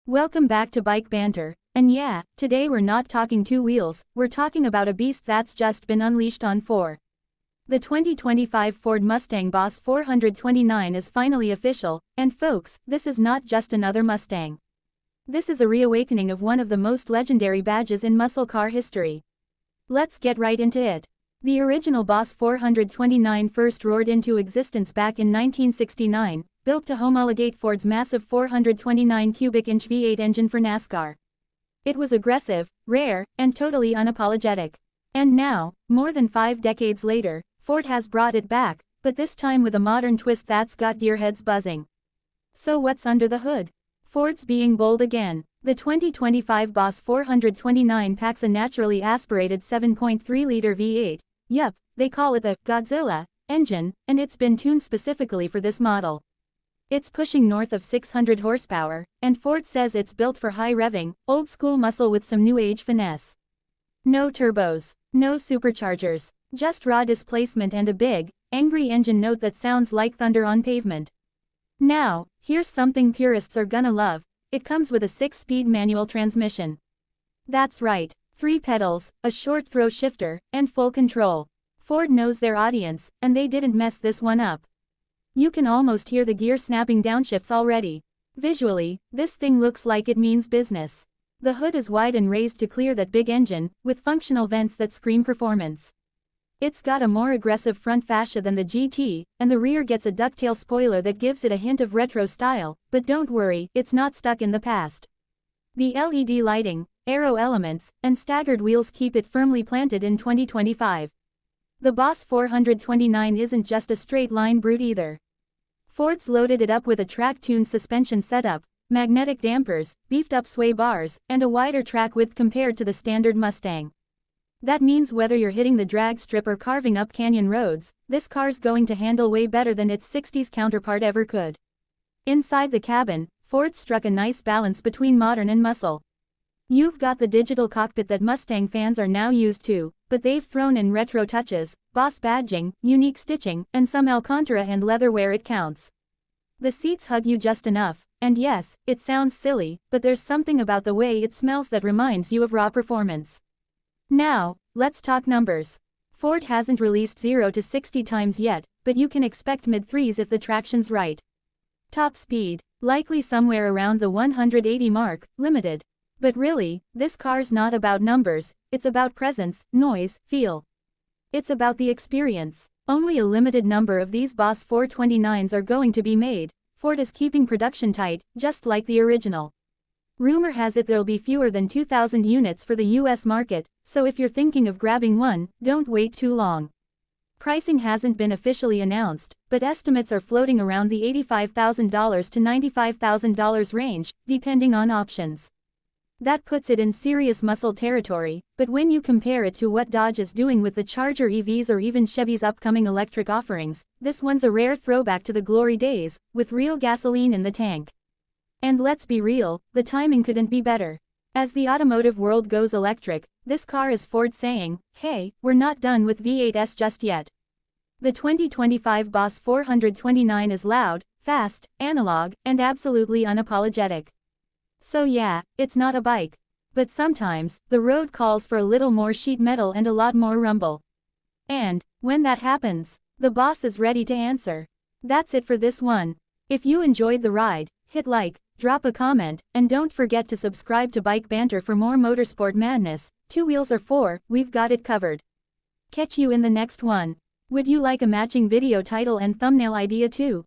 Welcome back to Bike Banter, and yeah, today we're not talking two wheels, we're talking about a beast that's just been unleashed on four. The 2025 Ford Mustang Boss 429 is finally official, and folks, this is not just another Mustang. This is a reawakening of one of the most legendary badges in muscle car history. Let's get right into it. The original Boss 429 first roared into existence back in 1969, built to homologate Ford's massive 429 cubic inch V8 engine for NASCAR. It was aggressive, rare, and totally unapologetic. And now, more than 5 decades later, Ford has brought it back, but this time with a modern twist that's got gearheads buzzing. So what's under the hood? Ford's being bold again. The 2025 Boss 429 packs a naturally aspirated 7.3-liter V8. Yup, they call it the Godzilla engine, and it's been tuned specifically for this model. It's pushing north of 600 horsepower, and Ford says it's built for high revving, old-school muscle with some new-age finesse. No turbos, no superchargers, just raw displacement and a big, angry engine note that sounds like thunder on pavement. Now, here's something purists are gonna love. It comes with a 6-speed manual transmission. That's right, 3 pedals, a short throw shifter, and full control. Ford knows their audience, and they didn't mess this one up. You can almost hear the gear snapping downshifts already. Visually, this thing looks like it means business. The hood is wide and raised to clear that big engine, with functional vents that scream performance. It's got a more aggressive front fascia than the GT, and the rear gets a ducktail spoiler that gives it a hint of retro style, but don't worry, it's not stuck in the past. The LED lighting, aero elements, and staggered wheels keep it firmly planted in 2025. The Boss 429 isn't just a straight-line brute either. Ford's loaded it up with a track-tuned suspension setup, magnetic dampers, beefed-up sway bars, and a wider track width compared to the standard Mustang. That means whether you're hitting the drag strip or carving up canyon roads, this car's going to handle way better than its 60s counterpart ever could. Inside the cabin, Ford struck a nice balance between modern and muscle. You've got the digital cockpit that Mustang fans are now used to, but they've thrown in retro touches, Boss badging, unique stitching, and some Alcantara and leather where it counts. The seats hug you just enough, and yes, it sounds silly, but there's something about the way it smells that reminds you of raw performance. Now, let's talk numbers. Ford hasn't released 0 to 60 times yet, but you can expect mid-3s if the traction's right. Top speed, likely somewhere around the 180 mark, limited. But really, this car's not about numbers, it's about presence, noise, feel. It's about the experience. Only a limited number of these Boss 429s are going to be made. Ford is keeping production tight, just like the original. Rumor has it there'll be fewer than 2,000 units for the US market, so if you're thinking of grabbing one, don't wait too long. Pricing hasn't been officially announced, but estimates are floating around the $85,000 to $95,000 range, depending on options. That puts it in serious muscle territory, but when you compare it to what Dodge is doing with the Charger EVs or even Chevy's upcoming electric offerings, this one's a rare throwback to the glory days, with real gasoline in the tank. And let's be real, the timing couldn't be better. As the automotive world goes electric, this car is Ford saying, hey, we're not done with V8s just yet. The 2025 Boss 429 is loud, fast, analog, and absolutely unapologetic. So yeah, it's not a bike. But sometimes, the road calls for a little more sheet metal and a lot more rumble. And, when that happens, the Boss is ready to answer. That's it for this one. If you enjoyed the ride, hit like, drop a comment, and don't forget to subscribe to Bike Banter for more motorsport madness. 2 wheels or 4, we've got it covered. Catch you in the next one. Would you like a matching video title and thumbnail idea too?